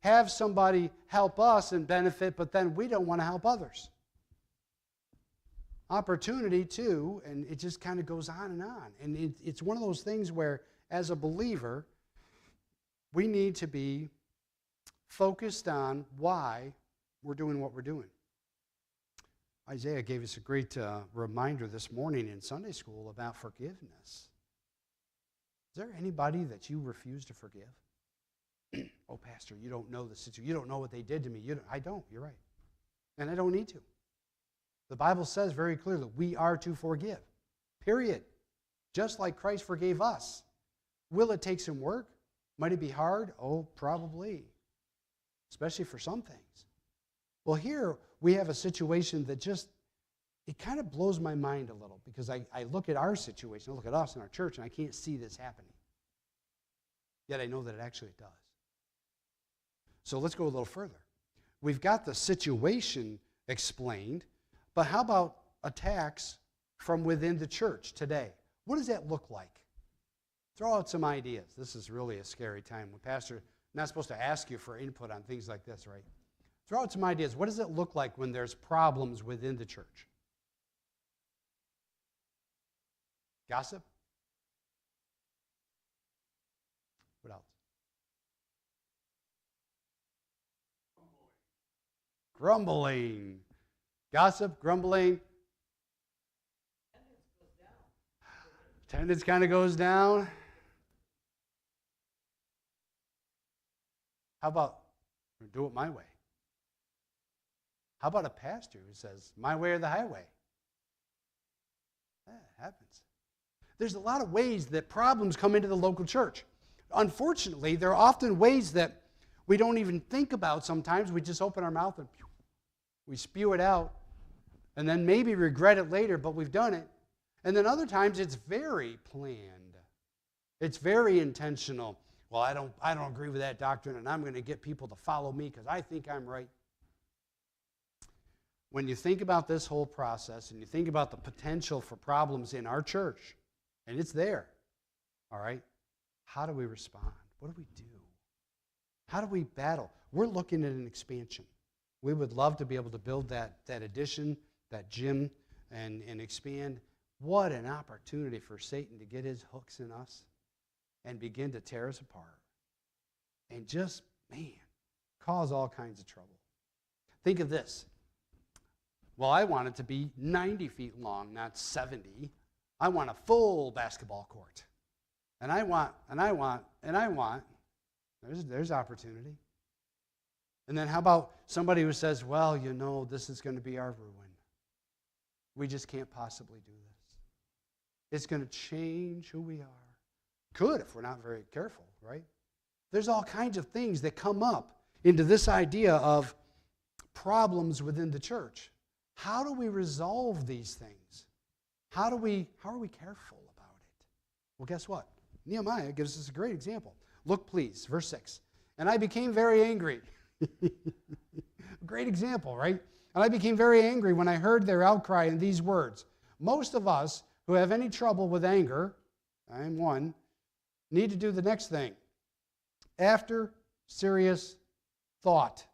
have somebody help us and benefit, but then we don't want to help others. Opportunity too, and it just kind of goes on and on. And it's one of those things where, as a believer, we need to be focused on why we're doing what we're doing. Isaiah gave us a great reminder this morning in Sunday school about forgiveness. Is there anybody that you refuse to forgive? Oh, Pastor, you don't know the situation. You don't know what they did to me. I don't. You're right. And I don't need to. The Bible says very clearly we are to forgive. Period. Just like Christ forgave us. Will it take some work? Might it be hard? Oh, probably. Especially for some things. Well, here we have a situation that just, it kind of blows my mind a little because I look at our situation, I look at us in our church, and I can't see this happening. Yet I know that it actually does. So let's go a little further. We've got the situation explained, but how about attacks from within the church today? What does that look like? Throw out some ideas. This is really a scary time. When Pastor, I'm not supposed to ask you for input on things like this, right? Throw out some ideas. What does it look like when there's problems within the church? Gossip? What else? Grumbling. Gossip, grumbling. Attendance kind of goes down. How about do it my way? How about a pastor who says, my way or the highway? That happens. There's a lot of ways that problems come into the local church. Unfortunately, there are often ways that we don't even think about sometimes. We just open our mouth and we spew it out and then maybe regret it later, but we've done it. And then other times it's very planned. It's very intentional. Well, I don't agree with that doctrine, and I'm going to get people to follow me because I think I'm right. When you think about this whole process and you think about the potential for problems in our church, and it's there, all right, how do we respond? What do we do? How do we battle? We're looking at an expansion. We would love to be able to build that addition, that gym, and expand. What an opportunity for Satan to get his hooks in us and begin to tear us apart. And just, cause all kinds of trouble. Think of this. Well, I want it to be 90 feet long, not 70. I want a full basketball court. And I want. There's opportunity. And then how about somebody who says, well, this is going to be our ruin. We just can't possibly do this. It's going to change who we are. Could if we're not very careful, right? There's all kinds of things that come up into this idea of problems within the church. How do we resolve these things? How are we careful about it? Well, guess what? Nehemiah gives us a great example. Look, please, verse 6. And I became very angry. Great example, right? And I became very angry when I heard their outcry in these words. Most of us who have any trouble with anger, I am one, need to do the next thing. After serious thought.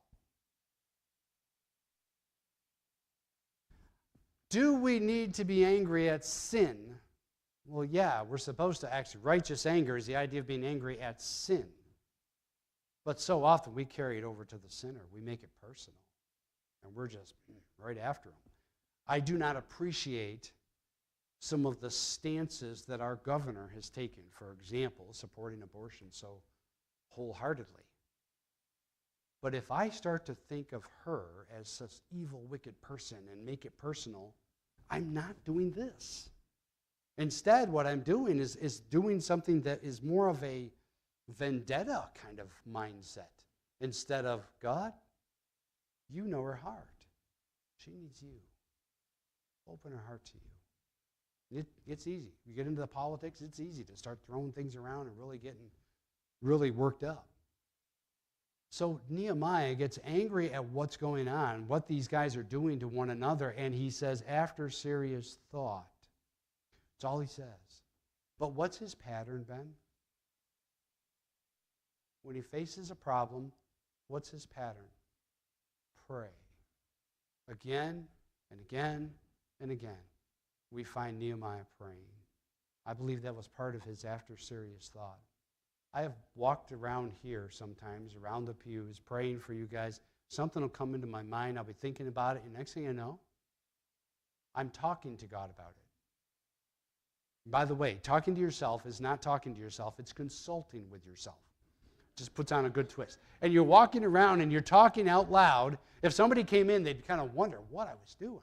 Do we need to be angry at sin? Well, yeah, we're supposed to actually. Righteous anger is the idea of being angry at sin. But so often we carry it over to the sinner. We make it personal. And we're just right after him. I do not appreciate some of the stances that our governor has taken. For example, supporting abortion so wholeheartedly. But if I start to think of her as such evil, wicked person and make it personal, I'm not doing this. Instead, what I'm doing is doing something that is more of a vendetta kind of mindset. Instead of, God, you know her heart. She needs you. Open her heart to you. It's easy. You get into the politics, it's easy to start throwing things around and really getting really worked up. So Nehemiah gets angry at what's going on, what these guys are doing to one another, and he says, after serious thought. That's all he says. But what's his pattern, Ben? When he faces a problem, What's his pattern? Pray. Again and again and again, we find Nehemiah praying. I believe that was part of his after serious thought. I have walked around here sometimes, around the pews, praying for you guys. Something will come into my mind. I'll be thinking about it, and next thing I know, I'm talking to God about it. By the way, talking to yourself is not talking to yourself. It's consulting with yourself. Just puts on a good twist. And you're walking around and you're talking out loud. If somebody came in, they'd kind of wonder what I was doing.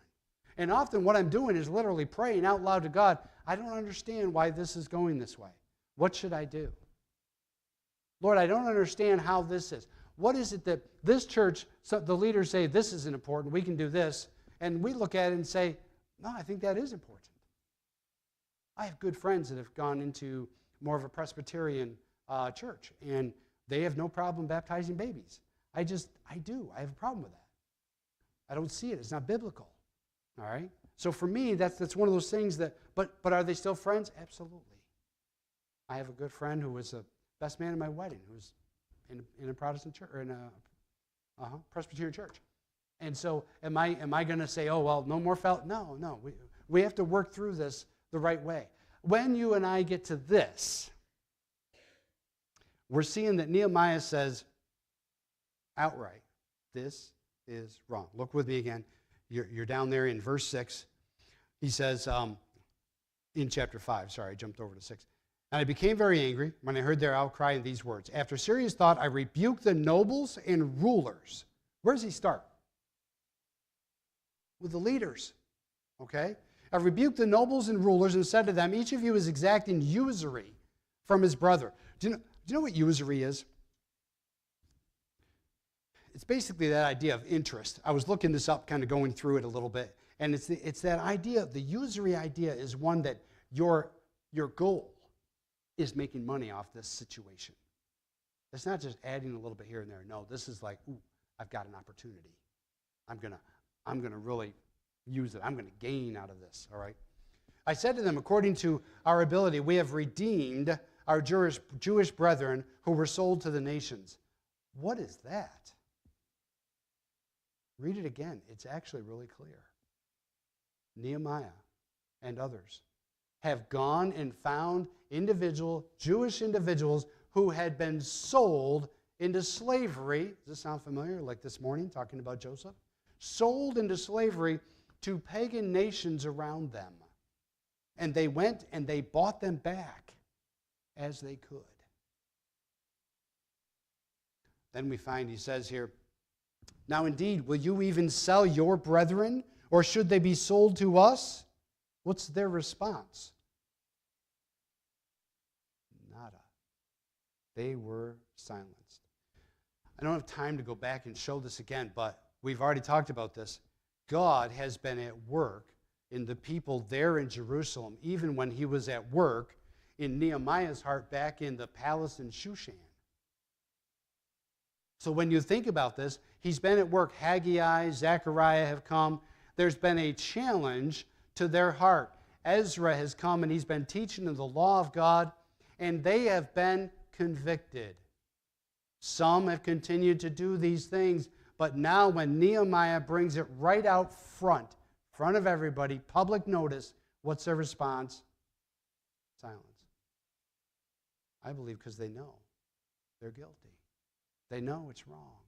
And often what I'm doing is literally praying out loud to God. I don't understand why this is going this way. What should I do? Lord, I don't understand how this is. What is it that this church, so the leaders say, this isn't important, we can do this. And we look at it and say, no, I think that is important. I have good friends that have gone into more of a Presbyterian church, and they have no problem baptizing babies. I do. I have a problem with that. I don't see it. It's not biblical. All right? So for me, that's one of those things that, but are they still friends? Absolutely. I have a good friend who was the best man at my wedding, who was in a Protestant church, or in a Presbyterian church. And so am I going to say, oh, well, no more No. We have to work through this the right way. When you and I get to this, we're seeing that Nehemiah says outright, this is wrong. Look with me again. You're down there in verse 6. He says, in chapter 5, sorry, I jumped over to 6. And I became very angry when I heard their outcry in these words. After serious thought, I rebuked the nobles and rulers. Where does he start? With the leaders. Okay? I rebuked the nobles and rulers and said to them, each of you is exacting usury from his brother. Do you know what usury is? It's basically that idea of interest. I was looking this up, kind of going through it a little bit. And it's that idea, the usury idea is one that your goal is making money off this situation. It's not just adding a little bit here and there. No, this is like, ooh, I've got an opportunity. I'm gonna really use it. I'm gonna gain out of this, all right? I said to them, according to our ability, we have redeemed our Jewish brethren who were sold to the nations. What is that? Read it again. It's actually really clear. Nehemiah and others have gone and found Jewish individuals who had been sold into slavery. Does this sound familiar? Like this morning, talking about Joseph? Sold into slavery to pagan nations around them. And they went and they bought them back as they could. Then we find, he says here, now indeed, will you even sell your brethren, or should they be sold to us? What's their response? Nada. They were silenced. I don't have time to go back and show this again, but we've already talked about this. God has been at work in the people there in Jerusalem, even when he was at work in Nehemiah's heart back in the palace in Shushan. So when you think about this, he's been at work. Haggai, Zechariah have come. There's been a challenge to their heart. Ezra has come and he's been teaching them the law of God, and they have been convicted. Some have continued to do these things, but now when Nehemiah brings it right out front of everybody, public notice, what's their response? Silence. I believe because they know they're guilty. They know it's wrong.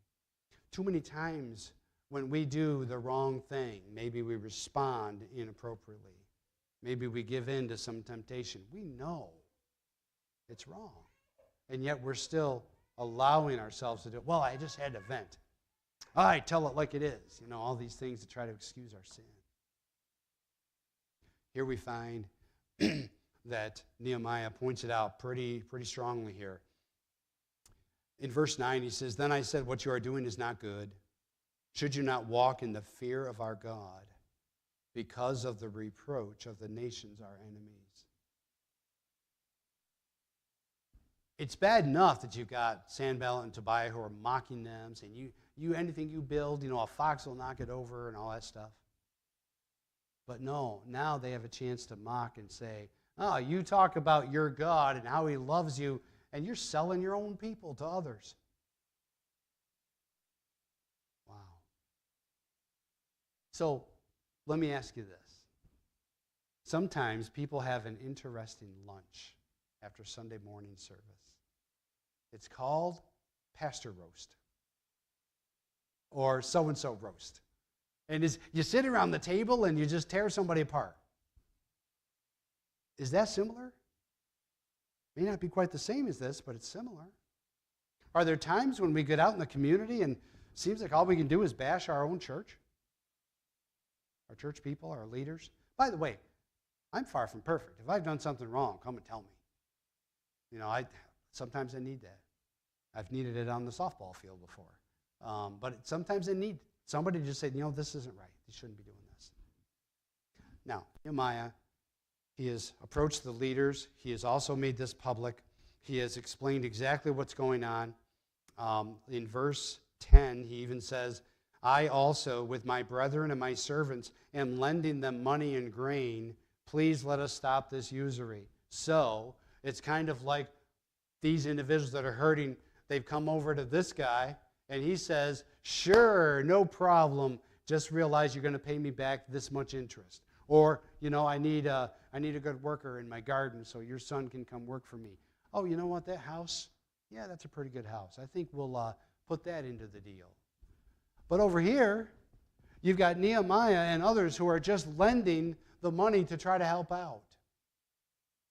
Too many times when we do the wrong thing, maybe we respond inappropriately. Maybe we give in to some temptation. We know it's wrong. And yet we're still allowing ourselves to do it. Well, I just had to vent. I tell it like it is. You know, all these things to try to excuse our sin. Here we find that Nehemiah points it out pretty strongly here. In verse 9, he says, then I said, what you are doing is not good. Should you not walk in the fear of our God because of the reproach of the nations, our enemies? It's bad enough that you've got Sanballat and Tobiah who are mocking them, saying, you anything you build, a fox will knock it over and all that stuff. But no, now they have a chance to mock and say, oh, you talk about your God and how he loves you, and you're selling your own people to others. So let me ask you this. Sometimes people have an interesting lunch after Sunday morning service. It's called pastor roast or so-and-so roast. And you sit around the table and you just tear somebody apart. Is that similar? May not be quite the same as this, but it's similar. Are there times when we get out in the community and it seems like all we can do is bash our own church? Our church people, our leaders? By the way, I'm far from perfect. If I've done something wrong, come and tell me. You know, sometimes I need that. I've needed it on the softball field before. But sometimes I need somebody to just say, this isn't right. You shouldn't be doing this. Now, Nehemiah, he has approached the leaders. He has also made this public. He has explained exactly what's going on. In verse 10, he even says, I also, with my brethren and my servants, am lending them money and grain. Please let us stop this usury. So it's kind of like these individuals that are hurting, they've come over to this guy, and he says, sure, no problem. Just realize you're going to pay me back this much interest. Or, I need a good worker in my garden so your son can come work for me. Oh, you know what, that house? Yeah, that's a pretty good house. I think we'll put that into the deal. But over here, you've got Nehemiah and others who are just lending the money to try to help out.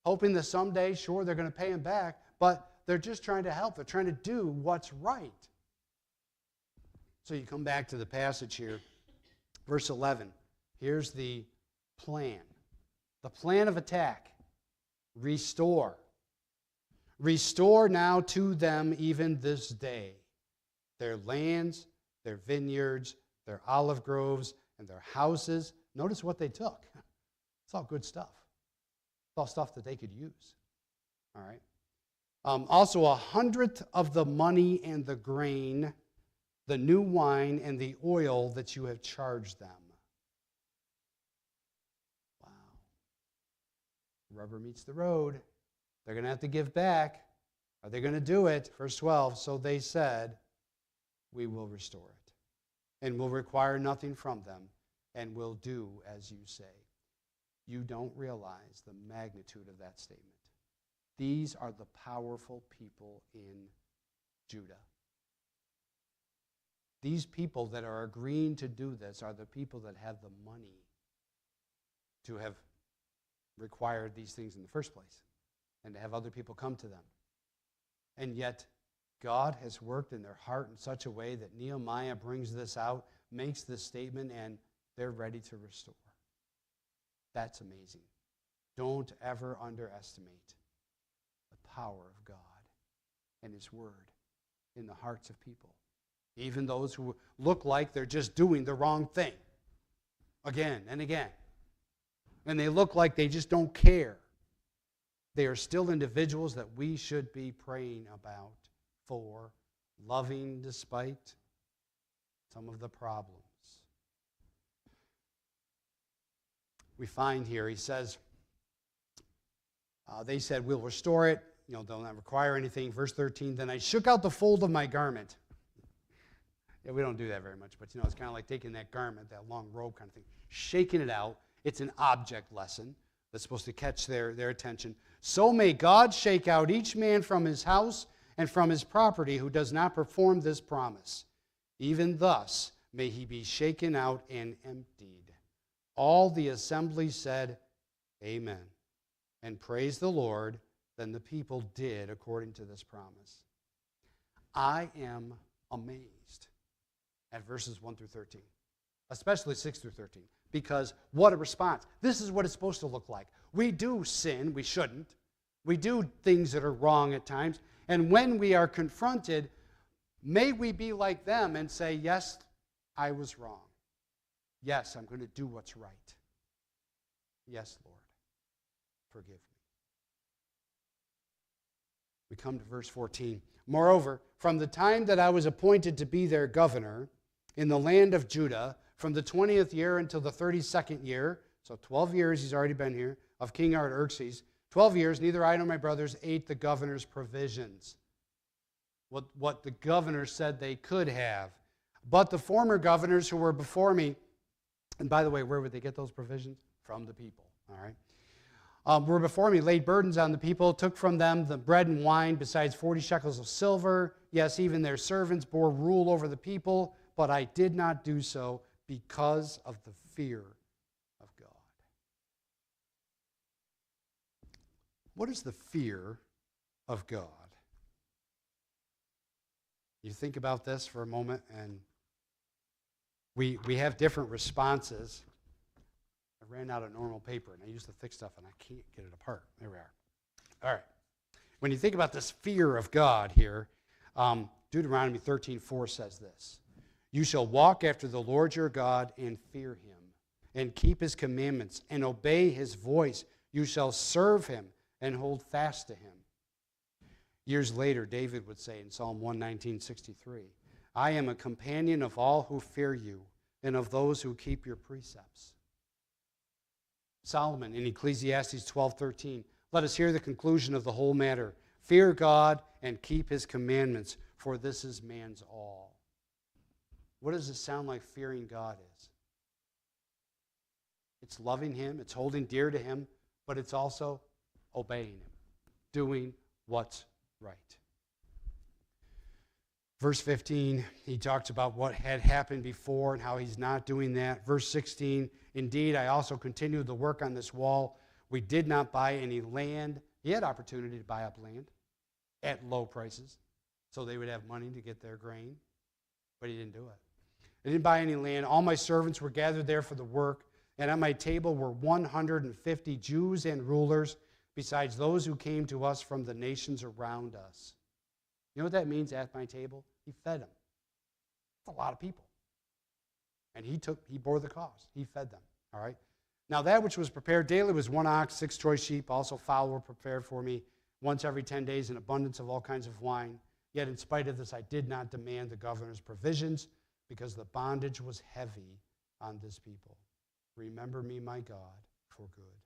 Hoping that someday, sure, they're going to pay him back, but they're just trying to help. They're trying to do what's right. So you come back to the passage here, verse 11. Here's the plan. The plan of attack. Restore. Restore now to them even this day their lands, their vineyards, their olive groves, and their houses. Notice what they took. It's all good stuff. It's all stuff that they could use. All right. Also, 100th of the money and the grain, the new wine and the oil that you have charged them. Wow. Rubber meets the road. They're going to have to give back. Are they going to do it? Verse 12, so they said, we will restore it, and will require nothing from them, and will do as you say. You don't realize the magnitude of that statement. These are the powerful people in Judah. These people that are agreeing to do this are the people that have the money to have required these things in the first place and to have other people come to them. And yet, God has worked in their heart in such a way that Nehemiah brings this out, makes this statement, and they're ready to restore. That's amazing. Don't ever underestimate the power of God and His Word in the hearts of people. Even those who look like they're just doing the wrong thing again and again. And they look like they just don't care. They are still individuals that we should be praying about, for, loving despite some of the problems. We find here, he says, they said, we'll restore it. They'll not require anything. Verse 13, then I shook out the fold of my garment. Yeah, we don't do that very much, but it's kind of like taking that garment, that long robe kind of thing, shaking it out. It's an object lesson that's supposed to catch their attention. So may God shake out each man from his house and from his property who does not perform this promise. Even thus may he be shaken out and emptied. All the assembly said, Amen, and praised the Lord. Then the people did according to this promise. I am amazed at verses 1 through 13, especially 6 through 13, because what a response. This is what it's supposed to look like. We do sin, we shouldn't. We do things that are wrong at times, and when we are confronted, may we be like them and say, yes, I was wrong. Yes, I'm going to do what's right. Yes, Lord, forgive me. We come to verse 14. Moreover, from the time that I was appointed to be their governor in the land of Judah, from the 20th year until the 32nd year, so 12 years he's already been here, of King Artaxerxes, 12 years, neither I nor my brothers ate the governor's provisions. What the governor said they could have. But the former governors who were before me And by the way, where would they get those provisions? From the people, all right? Were before me laid burdens on the people, took from them the bread and wine, besides 40 shekels of silver. Yes, even their servants bore rule over the people, but I did not do so because of the fear of God. What is the fear of God? You think about this for a moment, and we have different responses. I ran out of normal paper, and I used the thick stuff, and I can't get it apart. There we are. All right. When you think about this fear of God here, Deuteronomy 13:4 says this: "You shall walk after the Lord your God and fear him, and keep his commandments, and obey his voice. You shall serve him and hold fast to him." Years later, David would say in Psalm 119:63, "I am a companion of all who fear you, and of those who keep your precepts." Solomon in Ecclesiastes 12:13, "Let us hear the conclusion of the whole matter. Fear God and keep his commandments, for this is man's all." What does it sound like fearing God is? It's loving him, it's holding dear to him, but it's also obeying him, doing what's right. Verse 15, he talks about what had happened before and how he's not doing that. Verse 16, "Indeed, I also continued the work on this wall. We did not buy any land." He had opportunity to buy up land at low prices so they would have money to get their grain, but he didn't do it. "I didn't buy any land. All my servants were gathered there for the work, and at my table were 150 Jews and rulers, besides those who came to us from the nations around us." You know what that means, at my table? He fed them. That's a lot of people. And he bore the cost. He fed them. All right? Now that which was prepared daily was 1 ox, 6 choice sheep. Also fowl were prepared for me once every 10 days, in abundance of all kinds of wine. Yet in spite of this, I did not demand the governor's provisions, because the bondage was heavy on this people. Remember me, my God, for good,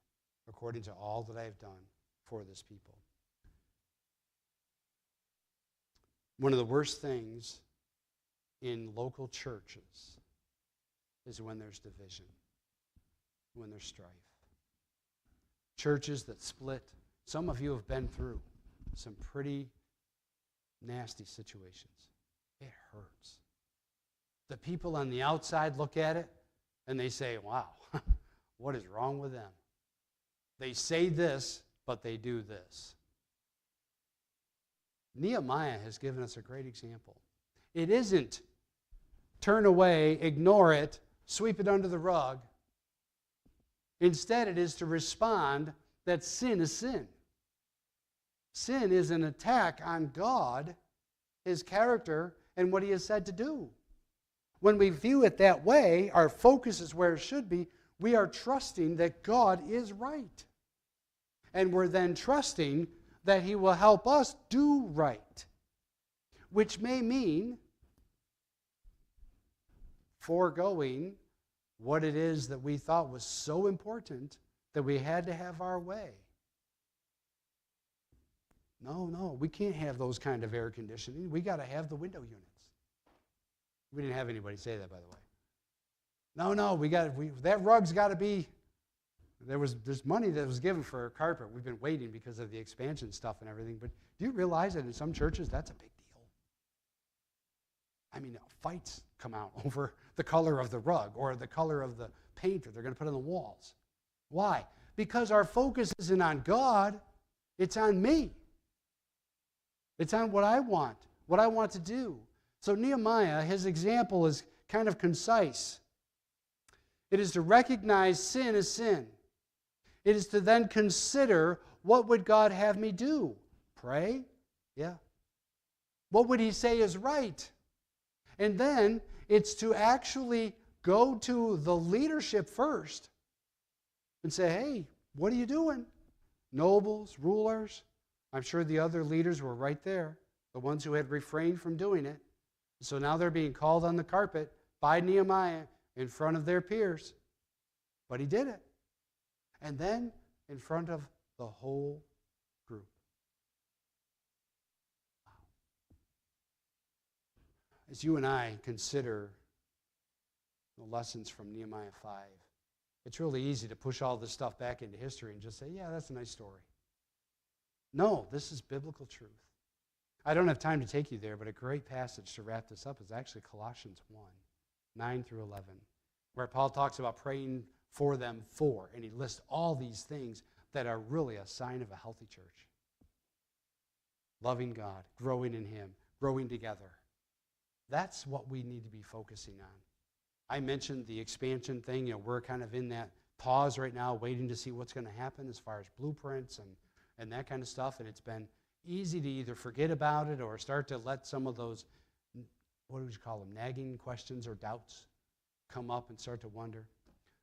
according to all that I have done for this people. One of the worst things in local churches is when there's division, when there's strife. Churches that split. Some of you have been through some pretty nasty situations. It hurts. The people on the outside look at it and they say, "Wow, what is wrong with them? They say this, but they do this." Nehemiah has given us a great example. It isn't turn away, ignore it, sweep it under the rug. Instead, it is to respond that sin is sin. Sin is an attack on God, his character, and what he has said to do. When we view it that way, our focus is where it should be. We are trusting that God is right. And we're then trusting that he will help us do right, which may mean foregoing what it is that we thought was so important that we had to have our way. No, we can't have those kind of air conditioning. We got to have the window units. We didn't have anybody say that, by the way. No, that rug's got to be. There's money that was given for a carpet. We've been waiting because of the expansion stuff and everything. But do you realize that in some churches that's a big deal? I mean, fights come out over the color of the rug or the color of the paint that they're going to put on the walls. Why? Because our focus isn't on God, it's on me. It's on what I want to do. So Nehemiah, his example is kind of concise. It is to recognize sin as sin. It is to then consider, what would God have me do? Pray? Yeah. What would he say is right? And then it's to actually go to the leadership first and say, "Hey, what are you doing?" Nobles, rulers. I'm sure the other leaders were right there, the ones who had refrained from doing it. So now they're being called on the carpet by Nehemiah in front of their peers. But he did it. And then in front of the whole group. Wow. As you and I consider the lessons from Nehemiah 5. It's really easy to push all this stuff back into history and just say, yeah, that's a nice story. No, this is biblical truth. I don't have time to take you there, but a great passage to wrap this up is actually Colossians 1, 9 through 11, where Paul talks about praying for them and he lists all these things that are really a sign of a healthy church. Loving God, growing in him, growing together. That's what we need to be focusing on. I mentioned the expansion thing. We're kind of in that pause right now, waiting to see what's going to happen as far as blueprints and that kind of stuff. And it's been easy to either forget about it or start to let some of those, what would you call them, nagging questions or doubts come up and start to wonder.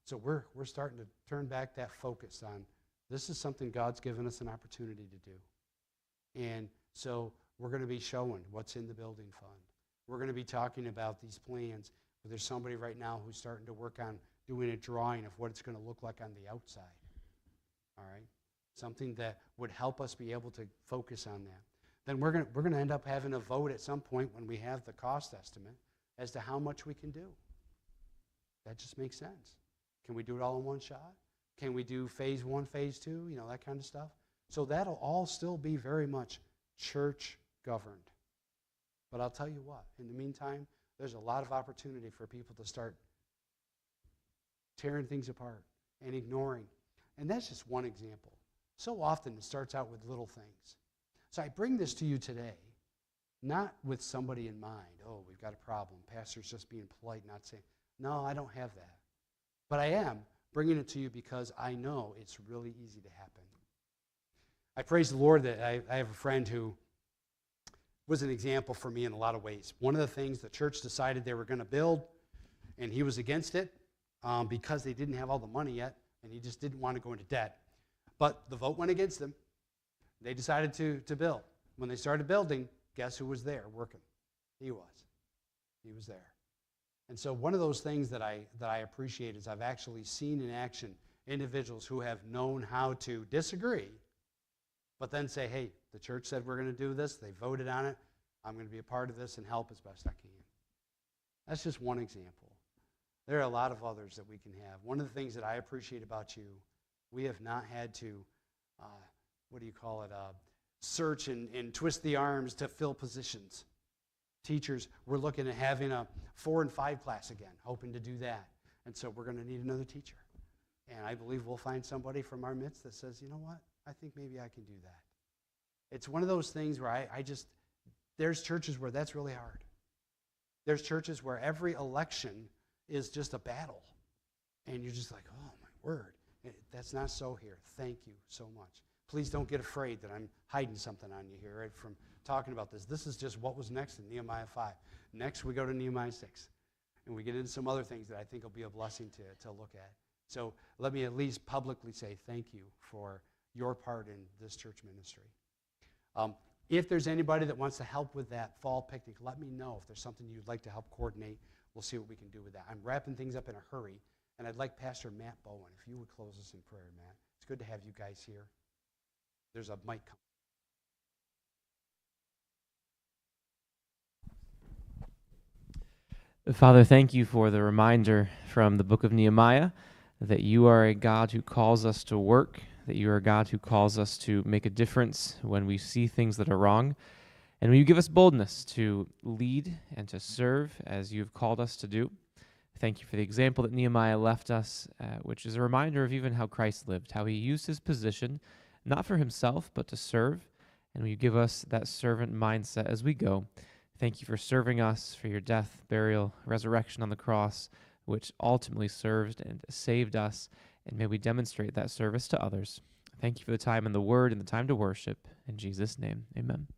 So we're starting to turn back that focus on this is something God's given us an opportunity to do. And so we're going to be showing what's in the building fund. We're going to be talking about these plans. But there's somebody right now who's starting to work on doing a drawing of what it's going to look like on the outside. All right? Something that would help us be able to focus on that. Then we're going to end up having a vote at some point when we have the cost estimate as to how much we can do. That just makes sense. Can we do it all in one shot? Can we do phase 1, phase 2, that kind of stuff? So that'll all still be very much church governed. But I'll tell you what, in the meantime, there's a lot of opportunity for people to start tearing things apart and ignoring. And that's just one example. So often it starts out with little things. So I bring this to you today, not with somebody in mind. Oh, we've got a problem. Pastor's just being polite, not saying, no, I don't have that. But I am bringing it to you because I know it's really easy to happen. I praise the Lord that I have a friend who was an example for me in a lot of ways. One of the things the church decided they were going to build, and he was against it because they didn't have all the money yet, and he just didn't want to go into debt. But the vote went against them. They decided to build. When they started building, guess who was there working? He was. He was there. And so one of those things that I appreciate is I've actually seen in action individuals who have known how to disagree, but then say, hey, the church said we're going to do this. They voted on it. I'm going to be a part of this and help as best I can. That's just one example. There are a lot of others that we can have. One of the things that I appreciate about you, we have not had to, search and twist the arms to fill positions. Teachers, we're looking at having a 4 and 5 class again, hoping to do that. And so we're going to need another teacher. And I believe we'll find somebody from our midst that says, you know what, I think maybe I can do that. It's one of those things where there's churches where that's really hard. There's churches where every election is just a battle. And you're just like, oh my word. That's not so here. Thank you so much. Please don't get afraid that I'm hiding something on you here right, from talking about this. This is just what was next in Nehemiah 5. Next we go to Nehemiah 6. And we get into some other things that I think will be a blessing to look at. So let me at least publicly say thank you for your part in this church ministry. If there's anybody that wants to help with that fall picnic, let me know if there's something you'd like to help coordinate. We'll see what we can do with that. I'm wrapping things up in a hurry, and I'd like Pastor Matt Bowen, if you would close us in prayer, Matt. It's good to have you guys here. There's a mic coming. Father, thank you for the reminder from the book of Nehemiah that you are a God who calls us to work, that you are a God who calls us to make a difference when we see things that are wrong, and will you give us boldness to lead and to serve as you have called us to do. Thank you for the example that Nehemiah left us, which is a reminder of even how Christ lived, how he used his position, not for himself, but to serve, and will you give us that servant mindset as we go. Thank you for serving us, for your death, burial, resurrection on the cross, which ultimately served and saved us, and may we demonstrate that service to others. Thank you for the time in the Word and the time to worship. In Jesus' name, amen.